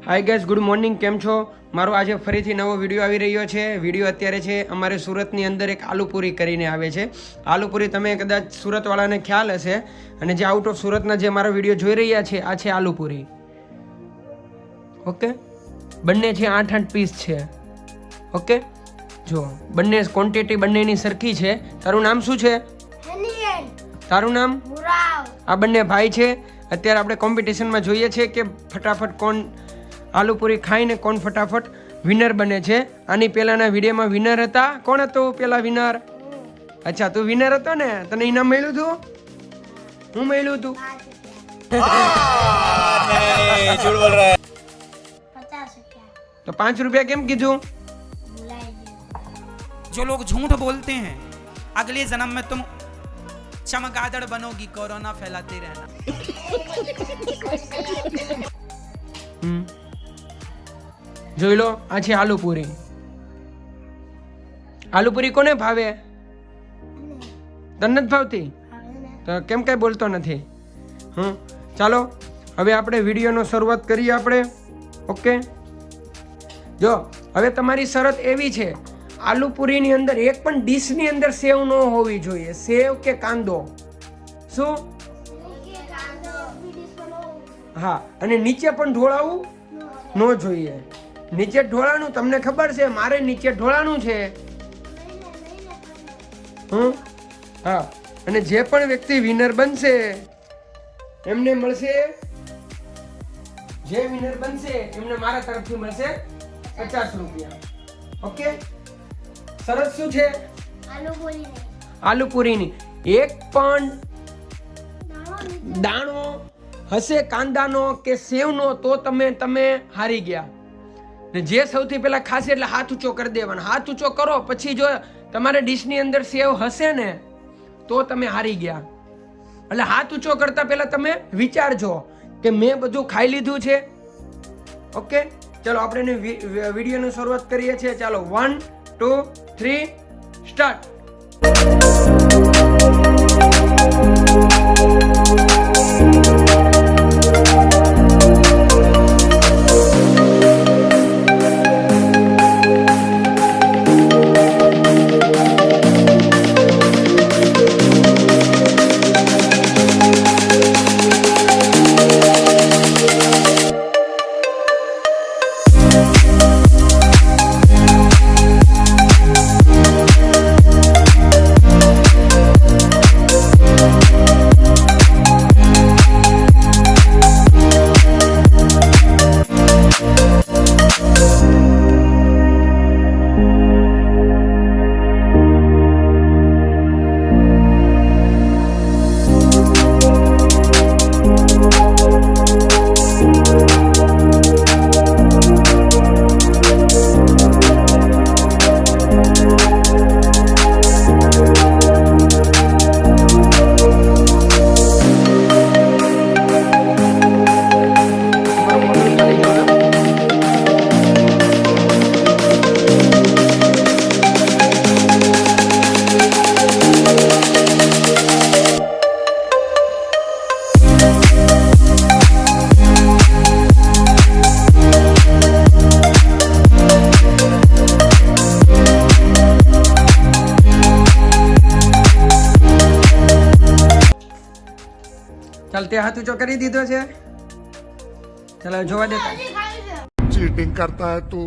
Hi guys, good morning. કેમ છો? મારો આજે ફરીથી નવો વિડીયો આવી રહ્યો છે. વિડીયો અત્યારે છે અમારે સુરતની અંદર એક આલુપુરી કરીને આવે છે. આલુપુરી તમે કદાચ સુરતવાળાને ખ્યાલ હશે, અને જે આઉટ ઓફ સુરતના જે મારો વિડીયો જોઈ રહ્યા છે, આ છે આલુપુરી. ઓકે, બંને છે 8-8 પીસ છે. ઓકે, જો બંને ક્વોન્ટિટી બંનેની સરખી છે. તારું નામ શું છે? તારું નામ? આ બંને ભાઈ છે. અત્યારે આપણે કોમ્પિટિશનમાં જોઈએ છે કે ફટાફટ કોણ આલુપુરી ખાઈને કોણ ફટાફટ વિનર બને છે. આની પહેલાના વિડીયોમાં વિનર હતા. કોણ હતો પેલા વિનર? અચ્છા, તું વિનર હતો ને? તને ઇનામ મળ્યું હતું? હું મળ્યું હતું? તો 5 રૂપિયા કેમ કીધું? जो लोग झूठ बोलते हैं अगले जन्म में तुम चमगादड़ बनोगी, कोरोना फैलाते रहना. જોઈ લો, આ છે આલુપુરી. આલુપુરી કોને ભાવે? તને નથી ભાવતી? તો કેમ કઈ બોલતો નથી? ચાલો હવે આપણે વિડીયોનો શરૂઆત કરીએ આપણે. ઓકે, જો હવે તમારી શરત એવી છે, આલુપુરીની અંદર એક પણ ડીશની અંદર સેવ ન હોવી જોઈએ. સેવ કે કાંદો. શું? હા, અને નીચે પણ ઢોળાવું ન જોઈએ. નીચે ઢોળાનું તમને ખબર છે, મારે નીચે ઢોળાનું છે. હા, અને જે પણ વ્યક્તિ વિનર બનશે એમને મળશે, જે વિનર બનશે એમને મારા તરફથી મળશે 50 રૂપિયા. ઓકે, સરસ. શું છે? આલુપુરીની એક પણ દાણો હશે કાંદાનો કે સેવનો તો તમે હારી ગયા. ને જે સૌથી પહેલા ખાશે એટલે હાથ ઊંચો કરી દેવાનો. હાથ ઊંચો કરો, પછી જો તમારે ડીશની અંદર સેવ હશે ને તો તમે હારી ગયા. એટલે હાથ ઊંચો કરતા પહેલા તમે વિચારજો કે મેં બધું ખાઈ લીધું છે. ઓકે, ચલો આપણે વિડીયોની શરૂઆત કરીએ છીએ. ચાલો 1 2 3 સ્ટાર્ટ. ચાલ, તે હાથ ઊંચો કરી દીધો છે. ચાલો જોવા દેતા. चीटिंग करता है तू,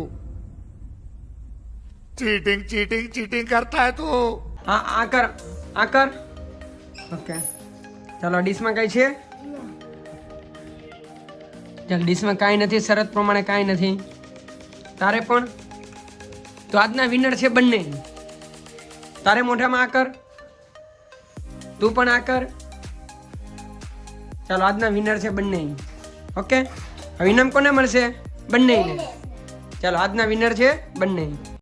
चीटिंग चीटिंग चीटिंग करता है तू. હા, આ કર. ઓકે, ચાલો ડીશમાં કઈ છે? ચાલ, ડીશમાં કાંઈ નથી. શરત પ્રમાણે કાંઈ નથી. તારે પણ તો આજના વિનર છે બંને. તારે મોઢામાં આ કર, તું પણ આ કર. ચાલો, આજના વિનર છે બંને. ઓકે, હવે ઇનામ કોને મળશે? બંનેને. ચાલો, આજના વિનર છે બંને.